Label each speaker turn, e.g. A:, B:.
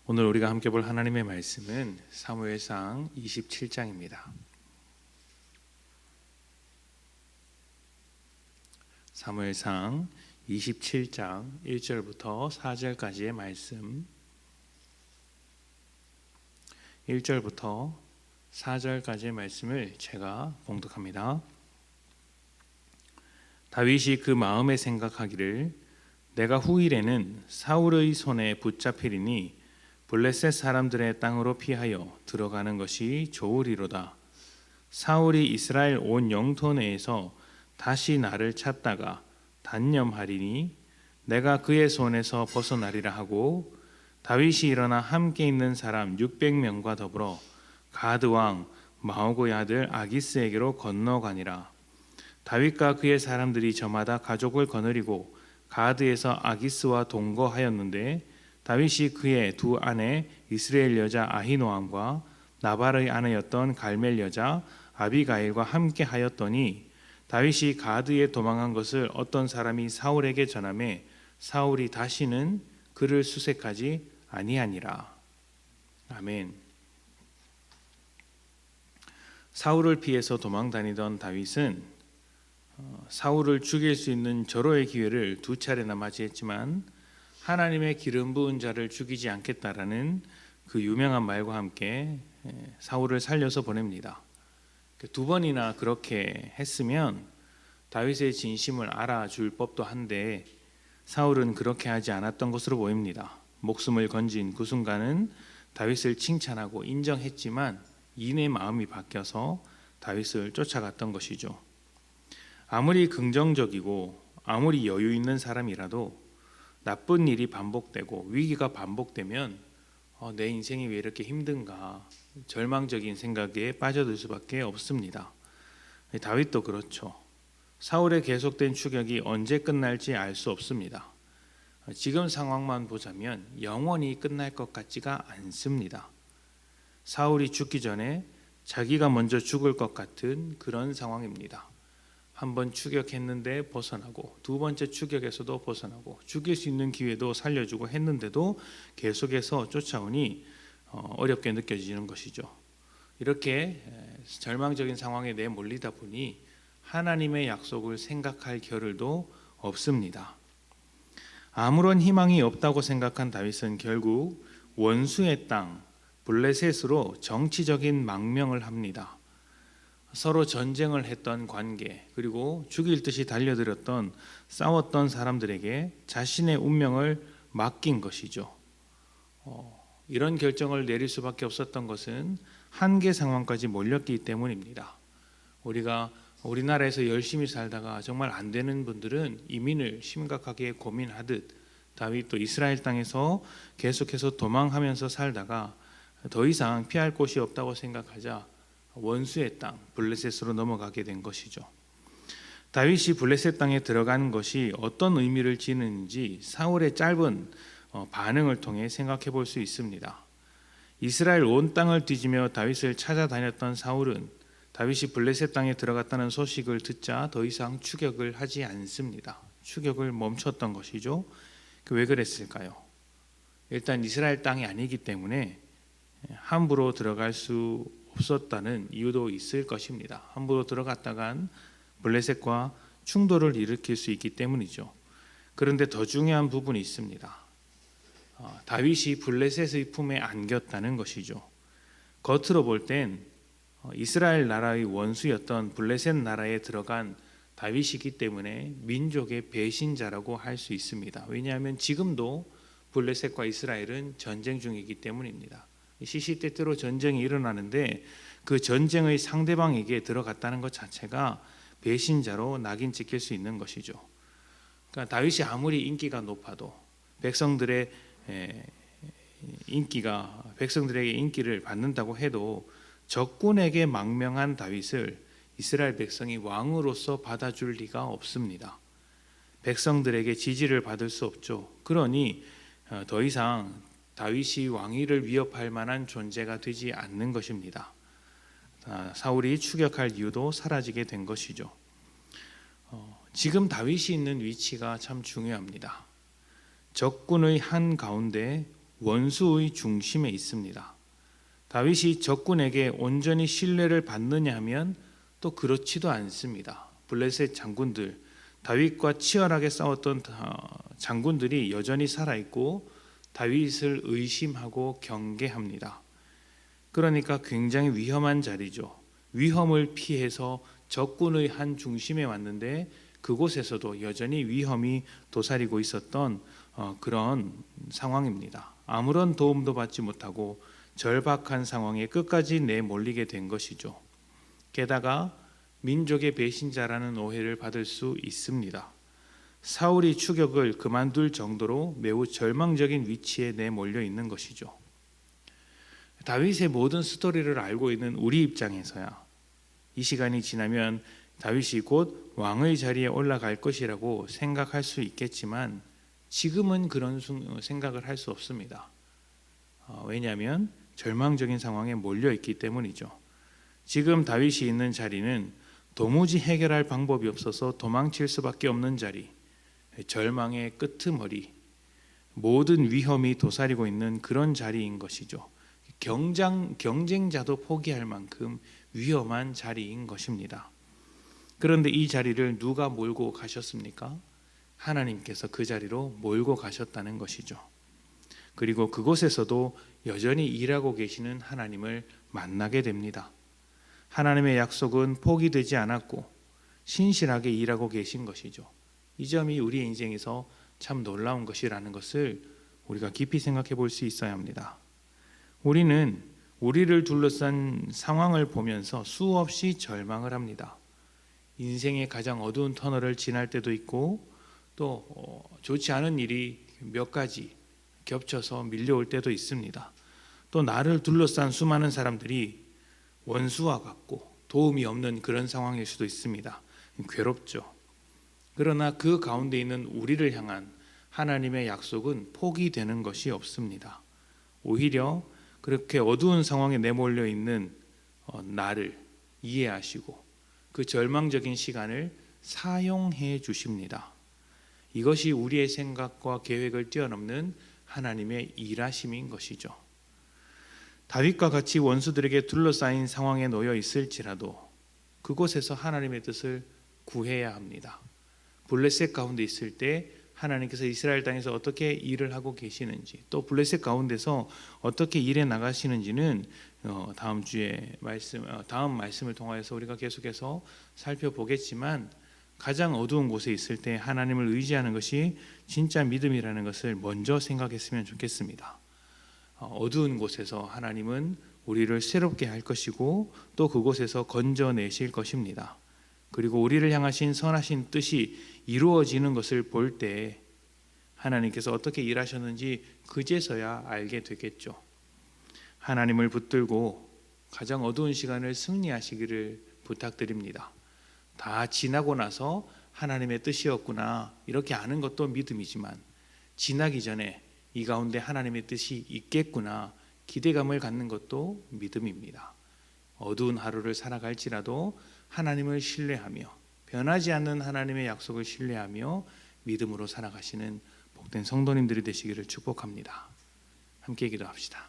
A: 오늘 우리가 함께 볼 하나님의 말씀은 사무엘상 27장입니다. 사무엘상 27장 1절부터 4절까지의 말씀, 1절부터 4절까지의 말씀을 제가 봉독합니다. 다윗이 그 마음에 생각하기를 내가 후일에는 사울의 손에 붙잡히리니 블레셋 사람들의 땅으로 피하여 들어가는 것이 좋으리로다. 사울이 이스라엘 온 영토 내에서 다시 나를 찾다가 단념하리니 내가 그의 손에서 벗어나리라 하고, 다윗이 일어나 함께 있는 사람 600명과 더불어 가드 왕 마오고의 아들 아기스에게로 건너가니라. 다윗과 그의 사람들이 저마다 가족을 거느리고 가드에서 아기스와 동거하였는데, 다윗이 그의 두 아내 이스라엘 여자 아히노암과 나발의 아내였던 갈멜 여자 아비가일과 함께 하였더니, 다윗이 가드에 도망한 것을 어떤 사람이 사울에게 전하매 사울이 다시는 그를 수색하지 아니하니라. 아멘. 사울을 피해서 도망다니던 다윗은 사울을 죽일 수 있는 절호의 기회를 두 차례나 맞이했지만 하나님의 기름 부은 자를 죽이지 않겠다라는 그 유명한 말과 함께 사울을 살려서 보냅니다. 두 번이나 그렇게 했으면 다윗의 진심을 알아줄 법도 한데 사울은 그렇게 하지 않았던 것으로 보입니다. 목숨을 건진 그 순간은 다윗을 칭찬하고 인정했지만 이내 마음이 바뀌어서 다윗을 쫓아갔던 것이죠. 아무리 긍정적이고 아무리 여유 있는 사람이라도 나쁜 일이 반복되고 위기가 반복되면 내 인생이 왜 이렇게 힘든가, 절망적인 생각에 빠져들 수밖에 없습니다. 다윗도 그렇죠. 사울의 계속된 추격이 언제 끝날지 알 수 없습니다. 지금 상황만 보자면 영원히 끝날 것 같지가 않습니다. 사울이 죽기 전에 자기가 먼저 죽을 것 같은 그런 상황입니다. 한 번 추격했는데 벗어나고, 두 번째 추격에서도 벗어나고, 죽일 수 있는 기회도 살려주고 했는데도 계속해서 쫓아오니 어렵게 느껴지는 것이죠. 이렇게 절망적인 상황에 내몰리다 보니 하나님의 약속을 생각할 겨를도 없습니다. 아무런 희망이 없다고 생각한 다윗은 결국 원수의 땅 블레셋으로 정치적인 망명을 합니다. 서로 전쟁을 했던 관계, 그리고 죽일 듯이 달려들었던 싸웠던 사람들에게 자신의 운명을 맡긴 것이죠. 이런 결정을 내릴 수밖에 없었던 것은 한계 상황까지 몰렸기 때문입니다. 우리나라에서 열심히 살다가 정말 안 되는 분들은 이민을 심각하게 고민하듯 다윗도 이스라엘 땅에서 계속해서 도망하면서 살다가 더 이상 피할 곳이 없다고 생각하자 원수의 땅 블레셋으로 넘어가게 된 것이죠. 다윗이 블레셋 땅에 들어가는 것이 어떤 의미를 지니는지 사울의 짧은 반응을 통해 생각해 볼 수 있습니다. 이스라엘 온 땅을 뒤지며 다윗을 찾아다녔던 사울은 다윗이 블레셋 땅에 들어갔다는 소식을 듣자 더 이상 추격을 하지 않습니다. 추격을 멈췄던 것이죠. 왜 그랬을까요? 일단 이스라엘 땅이 아니기 때문에 함부로 들어갈 수 없었다는 이유도 있을 것입니다. 함부로 들어갔다간 블레셋과 충돌을 일으킬 수 있기 때문이죠. 그런데 더 중요한 부분이 있습니다. 다윗이 블레셋의 품에 안겼다는 것이죠. 겉으로 볼 땐 이스라엘 나라의 원수였던 블레셋 나라에 들어간 다윗이기 때문에 민족의 배신자라고 할 수 있습니다. 왜냐하면 지금도 블레셋과 이스라엘은 전쟁 중이기 때문입니다. 시시때때로 전쟁이 일어나는데 그 전쟁의 상대방에게 들어갔다는 것 자체가 배신자로 낙인 찍힐 수 있는 것이죠. 그러니까 다윗이 아무리 인기가 높아도 백성들에게 인기를 받는다고 해도 적군에게 망명한 다윗을 이스라엘 백성이 왕으로서 받아줄 리가 없습니다. 백성들에게 지지를 받을 수 없죠. 그러니 더 이상 다윗이 왕위를 위협할 만한 존재가 되지 않는 것입니다. 사울이 추격할 이유도 사라지게 된 것이죠. 지금 다윗이 있는 위치가 참 중요합니다. 적군의 한 가운데 원수의 중심에 있습니다. 다윗이 적군에게 온전히 신뢰를 받느냐 하면 또 그렇지도 않습니다. 블레셋 장군들, 다윗과 치열하게 싸웠던 장군들이 여전히 살아있고 다윗을 의심하고 경계합니다. 그러니까 굉장히 위험한 자리죠. 위험을 피해서 적군의 한 중심에 왔는데 그곳에서도 여전히 위험이 도사리고 있었던 그런 상황입니다. 아무런 도움도 받지 못하고 절박한 상황에 끝까지 내몰리게 된 것이죠. 게다가 민족의 배신자라는 오해를 받을 수 있습니다. 사울이 추격을 그만둘 정도로 매우 절망적인 위치에 내몰려 있는 것이죠. 다윗의 모든 스토리를 알고 있는 우리 입장에서야 이 시간이 지나면 다윗이 곧 왕의 자리에 올라갈 것이라고 생각할 수 있겠지만 지금은 그런 생각을 할 수 없습니다. 왜냐하면 절망적인 상황에 몰려 있기 때문이죠. 지금 다윗이 있는 자리는 도무지 해결할 방법이 없어서 도망칠 수밖에 없는 자리, 절망의 끄트머리, 모든 위험이 도사리고 있는 그런 자리인 것이죠. 경쟁자도 포기할 만큼 위험한 자리인 것입니다. 그런데 이 자리를 누가 몰고 가셨습니까? 하나님께서 그 자리로 몰고 가셨다는 것이죠. 그리고 그곳에서도 여전히 일하고 계시는 하나님을 만나게 됩니다. 하나님의 약속은 포기되지 않았고 신실하게 일하고 계신 것이죠. 이 점이 우리의 인생에서 참 놀라운 것이라는 것을 우리가 깊이 생각해 볼 수 있어야 합니다. 우리는 우리를 둘러싼 상황을 보면서 수없이 절망을 합니다. 인생의 가장 어두운 터널을 지날 때도 있고 또 좋지 않은 일이 몇 가지 겹쳐서 밀려올 때도 있습니다. 또 나를 둘러싼 수많은 사람들이 원수와 같고 도움이 없는 그런 상황일 수도 있습니다. 괴롭죠. 그러나 그 가운데 있는 우리를 향한 하나님의 약속은 포기되는 것이 없습니다. 오히려 그렇게 어두운 상황에 내몰려 있는 나를 이해하시고 그 절망적인 시간을 사용해 주십니다. 이것이 우리의 생각과 계획을 뛰어넘는 하나님의 일하심인 것이죠. 다윗과 같이 원수들에게 둘러싸인 상황에 놓여 있을지라도 그곳에서 하나님의 뜻을 구해야 합니다. 블레셋 가운데 있을 때 하나님께서 이스라엘 땅에서 어떻게 일을 하고 계시는지, 또 블레셋 가운데서 어떻게 일해 나가시는지는 다음 말씀을 통하여서 우리가 계속해서 살펴보겠지만, 가장 어두운 곳에 있을 때 하나님을 의지하는 것이 진짜 믿음이라는 것을 먼저 생각했으면 좋겠습니다. 어두운 곳에서 하나님은 우리를 새롭게 할 것이고 또 그곳에서 건져내실 것입니다. 그리고 우리를 향하신 선하신 뜻이 이루어지는 것을 볼 때 하나님께서 어떻게 일하셨는지 그제서야 알게 되겠죠. 하나님을 붙들고 가장 어두운 시간을 승리하시기를 부탁드립니다. 다 지나고 나서 하나님의 뜻이었구나 이렇게 아는 것도 믿음이지만, 지나기 전에 이 가운데 하나님의 뜻이 있겠구나 기대감을 갖는 것도 믿음입니다. 어두운 하루를 살아갈지라도 하나님을 신뢰하며 변하지 않는 하나님의 약속을 신뢰하며 믿음으로 살아가시는 복된 성도님들이 되시기를 축복합니다. 함께 기도합시다.